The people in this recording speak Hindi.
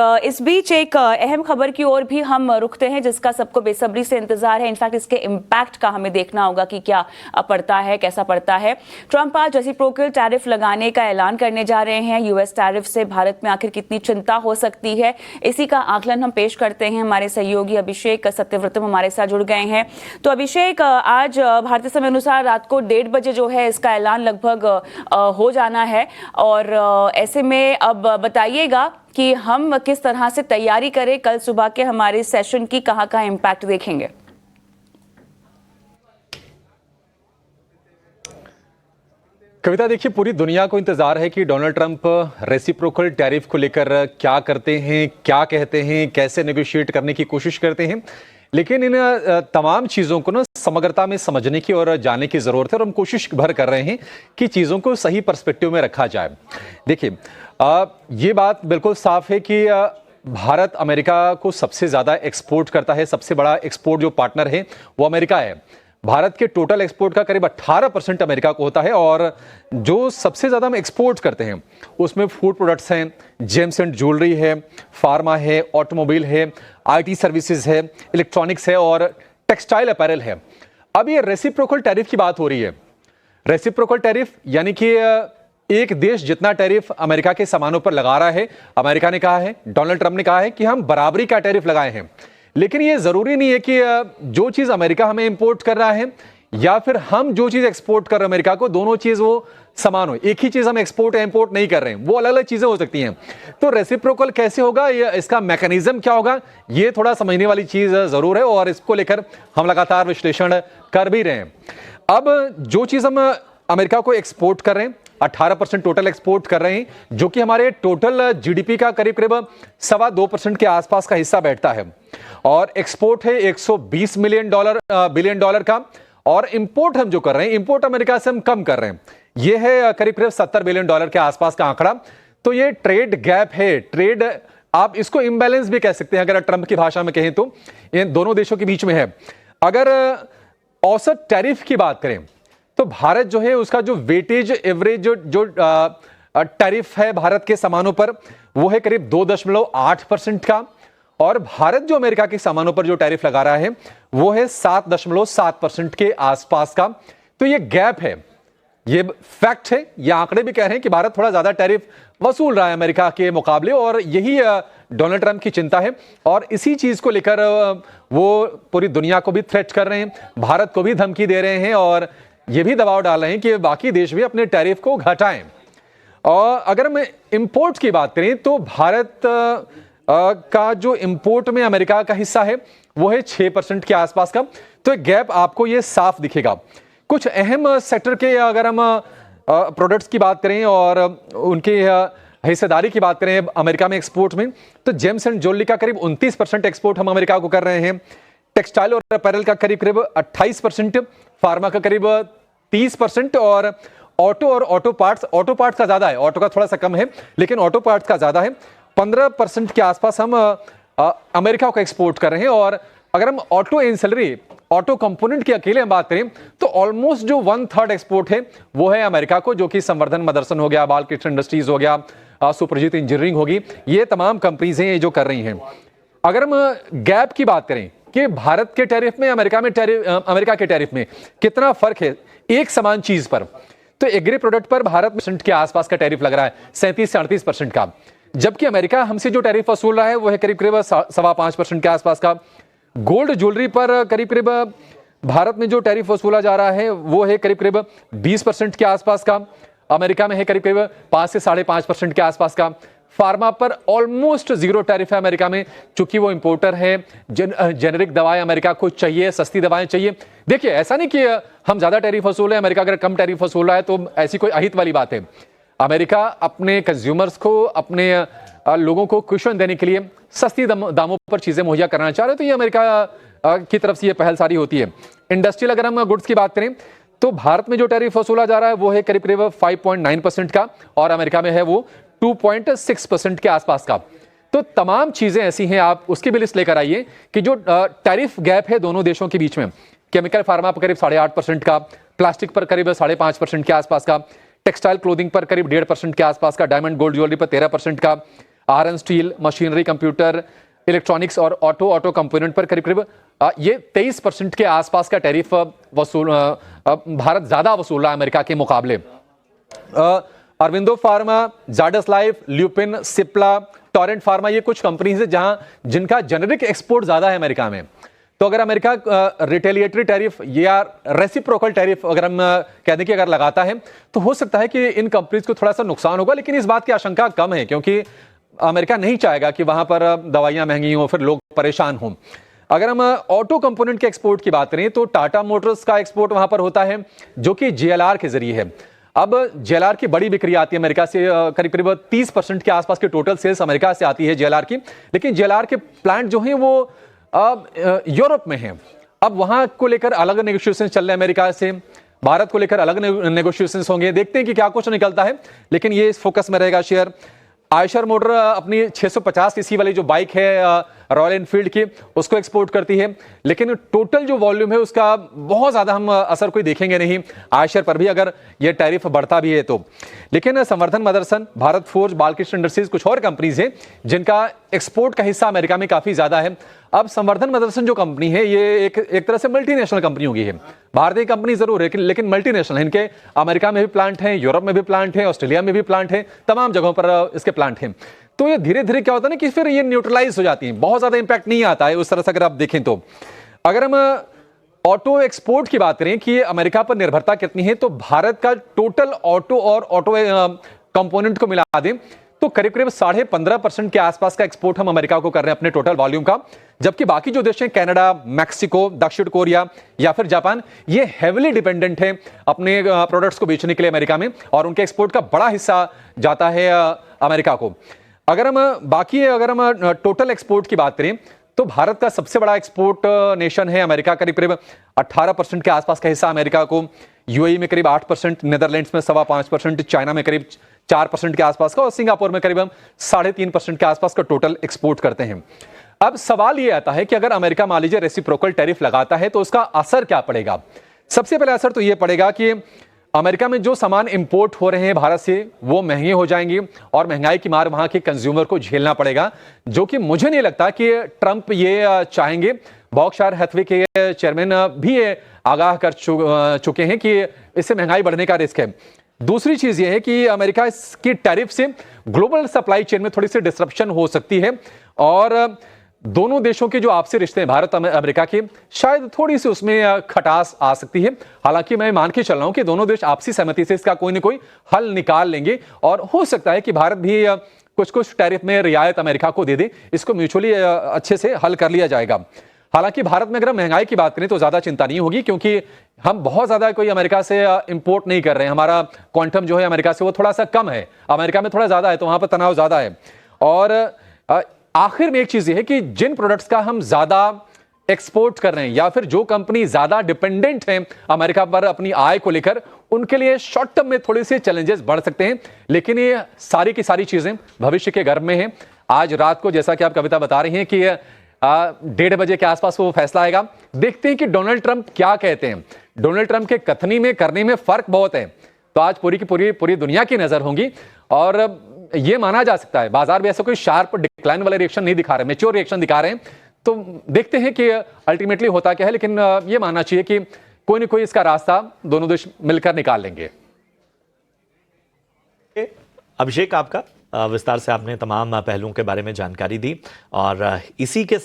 इस बीच एक अहम खबर की ओर भी हम रुकते हैं जिसका सबको बेसब्री से इंतजार है। इनफैक्ट इसके इम्पैक्ट का हमें देखना होगा कि क्या पड़ता है, कैसा पड़ता है। ट्रंप आज रेसिप्रोकल टैरिफ लगाने का ऐलान करने जा रहे हैं। यूएस टैरिफ से भारत में आखिर कितनी चिंता हो सकती है, इसी का आकलन हम पेश करते हैं। हमारे सहयोगी अभिषेक सत्यव्रतम हमारे साथ जुड़ गए हैं। तो अभिषेक, आज भारतीय समय अनुसार रात को 1:30 बजे जो है इसका ऐलान लगभग हो जाना है, और ऐसे में अब बताइएगा कि हम किस तरह से तैयारी करें, कल सुबह के हमारे सेशन की कहां इम्पैक्ट देखेंगे। कविता, देखिए, पूरी दुनिया को इंतजार है कि डोनाल्ड ट्रंप रेसिप्रोकल टैरिफ को लेकर क्या करते हैं, क्या कहते हैं, कैसे नेगोशिएट करने की कोशिश करते हैं। लेकिन इन तमाम चीज़ों को ना समग्रता में समझने की और जानने की ज़रूरत है, और हम कोशिश भर कर रहे हैं कि चीज़ों को सही पर्सपेक्टिव में रखा जाए। देखिए, ये बात बिल्कुल साफ है कि भारत अमेरिका को सबसे ज़्यादा एक्सपोर्ट करता है। सबसे बड़ा एक्सपोर्ट जो पार्टनर है वो अमेरिका है। भारत के टोटल एक्सपोर्ट का करीब 18% अमेरिका को होता है, और जो सबसे ज़्यादा हम एक्सपोर्ट करते हैं उसमें फूड प्रोडक्ट्स हैं, जेम्स एंड ज्वेलरी है, फार्मा है, ऑटोमोबाइल है, आईटी सर्विसेज है, इलेक्ट्रॉनिक्स है और टेक्सटाइल अपैरल है। अब ये रेसिप्रोकल टैरिफ की बात हो रही है। रेसिप्रोकल टैरिफ यानी कि एक देश जितना टैरिफ अमेरिका के सामानों पर लगा रहा है, अमेरिका ने कहा है, डोनाल्ड ट्रंप ने कहा है कि हम बराबरी का टैरिफ लगाए हैं। लेकिन ये जरूरी नहीं है कि जो चीज अमेरिका हमें इंपोर्ट कर रहा है या फिर हम जो चीज एक्सपोर्ट कर रहे हैं अमेरिका को, दोनों चीज वो समान हो। एक ही चीज हम एक्सपोर्ट या इंपोर्ट नहीं कर रहे हैं, वो अलग अलग चीजें हो सकती हैं। तो रेसिप्रोकल कैसे होगा, ये इसका मैकेनिज्म क्या होगा, ये थोड़ा समझने वाली चीज जरूर है, और इसको लेकर हम लगातार विश्लेषण कर भी रहे हैं। अब जो चीज हम अमेरिका को एक्सपोर्ट कर रहे हैं, 18% टोटल एक्सपोर्ट कर रहे हैं, जो कि हमारे टोटल जीडीपी का करीब करीब 2.25% के आसपास का हिस्सा बैठता है। और एक्सपोर्ट है 120 बिलियन डॉलर का, और इंपोर्ट हम जो कर रहे हैं, इंपोर्ट अमेरिका से हम कम कर रहे हैं, ये है करीब करीब 70 बिलियन डॉलर के आसपास का आंकड़ा। तो ये ट्रेड गैप है, ट्रेड, आप इसको इम्बैलेंस भी कह सकते हैं अगर ट्रंप की भाषा में कहें तो, इन दोनों देशों के बीच में है। अगर औसत टैरिफ की बात करें तो भारत जो है उसका जो वेटेज एवरेज जो टैरिफ है भारत के सामानों पर, वो है करीब 2.8% का, और भारत जो अमेरिका के सामानों पर जो टैरिफ लगा रहा है वो है 7.7% के आसपास का। तो ये गैप है, ये फैक्ट है, ये आंकड़े भी कह रहे हैं कि भारत थोड़ा ज्यादा टैरिफ वसूल रहा है अमेरिका के मुकाबले, और यही डोनाल्ड ट्रंप की चिंता है। और इसी चीज को लेकर वो पूरी दुनिया को भी थ्रेट कर रहे हैं, भारत को भी धमकी दे रहे हैं, और ये भी दबाव डाल रहे हैं कि बाकी देश भी अपने टैरिफ को घटाएं। और अगर हम इंपोर्ट की बात करें तो भारत का जो इंपोर्ट में अमेरिका का हिस्सा है वो है 6% के आसपास का। तो एक गैप आपको ये साफ दिखेगा। कुछ अहम सेक्टर के अगर हम प्रोडक्ट्स की बात करें और उनकी हिस्सेदारी की बात करें अमेरिका में एक्सपोर्ट में, तो जेम्स एंड ज्वेलरी का करीब 29% एक्सपोर्ट हम अमेरिका को कर रहे हैं, टेक्सटाइल और अपैरल का करीब करीब 28%, फार्मा का करीब 30%, और ऑटो पार्ट्स का ज्यादा है, ऑटो का थोड़ा सा कम है लेकिन ऑटो पार्ट्स का ज्यादा है, 15% के आसपास हम अमेरिका को एक्सपोर्ट कर रहे हैं। और अगर हम ऑटो एंसिलरी, ऑटो कंपोनेंट की अकेले हम बात करें तो ऑलमोस्ट जो 1/3 एक्सपोर्ट है वो है अमेरिका को, जो कि संवर्धन मदरसन हो गया, बालकृष्ण इंडस्ट्रीज हो गया, सुप्रजीत इंजीनियरिंग होगी, ये तमाम कंपनीज हैं जो कर रही हैं। अगर हम गैप की बात करें कि भारत के टैरिफ में अमेरिका के टैरिफ में कितना फर्क है एक समान चीज पर, तो एग्री प्रोडक्ट पर भारत में के आसपास का टैरिफ लग रहा है 37 से 38% का, जबकि अमेरिका हमसे जो टैरिफ वसूल रहा है वो है करीब करीब 5.25% के आसपास का। गोल्ड ज्वेलरी पर करीब करीब भारत में जो टैरिफ वसूला जा रहा है वो है करीब करीब 20% के आसपास का, अमेरिका में है करीब करीब 5 से 5.5% के आसपास का। फार्मा पर ऑलमोस्ट जीरो टैरिफ है अमेरिका में, चूंकि वो इंपोर्टर है। जेनेरिक दवाएं अमेरिका को चाहिए, सस्ती दवाएं चाहिए। देखिए, ऐसा नहीं कि हम ज्यादा टैरिफ वसूल है, अमेरिका अगर कम टैरिफ वसूल रहा है तो ऐसी कोई अहित वाली बात है। अमेरिका अपने कंज्यूमर्स को, अपने लोगों को क्वेश्चन देने के लिए सस्ती दामों पर चीजें मुहैया करना चाह रहे हैं, तो ये अमेरिका की तरफ से ये पहल सारी होती है। इंडस्ट्रियल अगर हम गुड्स की बात करें तो भारत में जो टैरिफ वसूला जा रहा है वो है करीब करीब 5.9% का, और अमेरिका में है वो 2.6% के आसपास का। तो तमाम चीजें ऐसी हैं, आप उसकी भी लिस्ट लेकर आइए कि जो टैरिफ गैप है दोनों देशों के बीच में। केमिकल फार्मा पर करीब 8.5% का, प्लास्टिक पर करीब 5.5% के आसपास का, टेक्सटाइल क्लोथिंग पर करीब 1.5% के आसपास का, डायमंड गोल्ड ज्वेलरी पर 13% का, iron steel, machinery, computer, electronics और ऑटो कंपोनेंट पर करीब करीब ये 23% के आसपास का टैरिफ भारत ज्यादा वसूल रहा है अमेरिका के मुकाबले। अरविंदो फार्मा, जाडस लाइफ, ल्यूपिन, सिप्ला, टोरेंट फार्मा, ये कुछ कंपनीज है जहां जिनका जेनेरिक एक्सपोर्ट ज्यादा है अमेरिका में। तो अगर अमेरिका रिटेलिएटरी टैरिफ या रेसिप्रोकल टैरिफ अगर हम कह दें कि अगर लगाता है तो हो सकता है कि इन कंपनीज को थोड़ा सा नुकसान होगा, लेकिन इस बात की आशंका कम है क्योंकि अमेरिका नहीं चाहेगा कि वहां पर दवाइयां महंगी हों, फिर लोग परेशान हों। अगर हम ऑटो कंपोनेंट के एक्सपोर्ट की बात करें तो टाटा मोटर्स का एक्सपोर्ट वहां पर होता है जो कि JLR के जरिए है। अब JLR की बड़ी बिक्री आती है अमेरिका से, करीब करीब 30% के आसपास की टोटल सेल्स अमेरिका से आती है JLR की, लेकिन JLR के प्लांट जो हैं वो यूरोप में हैं। अब वहां को लेकर अलग नेगोशिएशन चल रहे हैं अमेरिका से, भारत को लेकर अलग नेगोशिएशन होंगे, देखते हैं कि क्या कुछ निकलता है, लेकिन ये इस फोकस में रहेगा शेयर। आयशर मोटर अपनी 650 सीसी वाली जो बाइक है रॉयल एनफील्ड की, उसको एक्सपोर्ट करती है, लेकिन टोटल जो वॉल्यूम है उसका बहुत ज्यादा हम असर कोई देखेंगे नहीं आयशर पर भी अगर ये टैरिफ बढ़ता भी है तो। लेकिन संवर्धन मदरसन, भारत फोर्ज, बालकृष्ण इंडस्ट्रीज, कुछ और कंपनीज हैं जिनका एक्सपोर्ट का हिस्सा अमेरिका में काफी ज्यादा है। अब संवर्धन मदरसन जो कंपनी है ये एक तरह से मल्टीनेशनल कंपनी होगी है, भारतीय कंपनी जरूर है लेकिन मल्टीनेशनल है। इनके अमेरिका में भी प्लांट हैं, यूरोप में भी प्लांट है, ऑस्ट्रेलिया में भी प्लांट है, तमाम जगहों पर इसके प्लांट हैं। तो ये धीरे धीरे क्या होता है ना कि फिर ये न्यूट्रलाइज हो जाती है, बहुत ज्यादा इंपैक्ट नहीं आता है उस तरह से अगर आप देखें तो। अगर हम ऑटो एक्सपोर्ट की बात करें कि अमेरिका पर निर्भरता कितनी है, तो भारत का टोटल ऑटो और ऑटो कंपोनेंट को मिला दें तो करीब करीब 15.5% के आसपास का एक्सपोर्ट हम अमेरिका को कर रहे हैं अपने टोटल वॉल्यूम का, जबकि बाकी जो देश हैं कनाडा, मैक्सिको, दक्षिण कोरिया या फिर जापान, ये हेविली डिपेंडेंट हैं अपने प्रोडक्ट्स को बेचने के लिए अमेरिका में, और उनके एक्सपोर्ट का बड़ा हिस्सा जाता है अमेरिका को। अगर हम टोटल एक्सपोर्ट की बात करें तो भारत का सबसे बड़ा एक्सपोर्ट नेशन है अमेरिका, करीब करीब 18% के आसपास का हिस्सा अमेरिका को, यूएई में करीब 8%, नीदरलैंड्स में 5.25%, चाइना में करीब 4% के आसपास का, और सिंगापुर में करीब 3.5% के आसपास का टोटल एक्सपोर्ट करते हैं। अब सवाल यह आता है कि अगर अमेरिका मान लीजिए रेसिप्रोकल टैरिफ लगाता है तो उसका असर क्या पड़ेगा। सबसे पहले असर तो यह पड़ेगा कि अमेरिका में जो सामान इंपोर्ट हो रहे हैं भारत से वो महंगे हो जाएंगे और महंगाई की मार वहां के कंज्यूमर को झेलना पड़ेगा, जो कि मुझे नहीं लगता कि ट्रंप ये चाहेंगे। बर्कशायर हैथवे के चेयरमैन भी ये आगाह कर चुके हैं कि इससे महंगाई बढ़ने का रिस्क है। दूसरी चीज ये है कि अमेरिका की टैरिफ से ग्लोबल सप्लाई चेन में थोड़ी सी डिसरप्शन हो सकती है, और दोनों देशों के जो आपसी रिश्ते हैं भारत अमेरिका के, शायद थोड़ी सी उसमें खटास आ सकती है। हालांकि मैं मान के चल रहा हूं कि दोनों देश आपसी सहमति से इसका कोई ना कोई हल निकाल लेंगे, और हो सकता है कि भारत भी कुछ टैरिफ में रियायत अमेरिका को दे दे, इसको म्यूचुअली अच्छे से हल कर लिया जाएगा। हालांकि भारत में अगर महंगाई की बात करें तो ज्यादा चिंता नहीं होगी, क्योंकि हम बहुत ज्यादा कोई अमेरिका से इंपोर्ट नहीं कर रहे हैं। हमारा क्वांटम जो है अमेरिका से वो थोड़ा सा कम है, अमेरिका में थोड़ा ज्यादा है, तो वहां पर तनाव ज्यादा है। और आखिर में एक चीज ये है कि जिन प्रोडक्ट्स का हम ज्यादा एक्सपोर्ट कर रहे हैं या फिर जो कंपनी ज्यादा डिपेंडेंट है अमेरिका पर अपनी आय को लेकर, उनके लिए शॉर्ट टर्म में थोड़े से चैलेंजेस बढ़ सकते हैं, लेकिन ये सारी की सारी चीजें भविष्य के गर्भ में हैं। आज रात को जैसा कि आप कविता बता रही हैं कि 1:30 बजे के आसपास वो फैसला आएगा। देखते हैं कि डोनाल्ड ट्रंप क्या कहते हैं। डोनाल्ड ट्रंप के कथनी में करने में फर्क बहुत है, तो आज पूरी की पूरी दुनिया की नजर होंगी, और ये माना जा सकता है बाजार भी ऐसा कोई शार्प डिक्लाइन वाले रिएक्शन नहीं दिखा रहे, मैच्योर रिएक्शन दिखा रहे हैं। तो देखते हैं कि अल्टीमेटली होता क्या है, लेकिन ये मानना चाहिए कि कोई ना कोई इसका रास्ता दोनों देश मिलकर निकाल लेंगे। अभिषेक, आपका विस्तार से आपने तमाम पहलुओं के बारे में जानकारी दी, और इसी के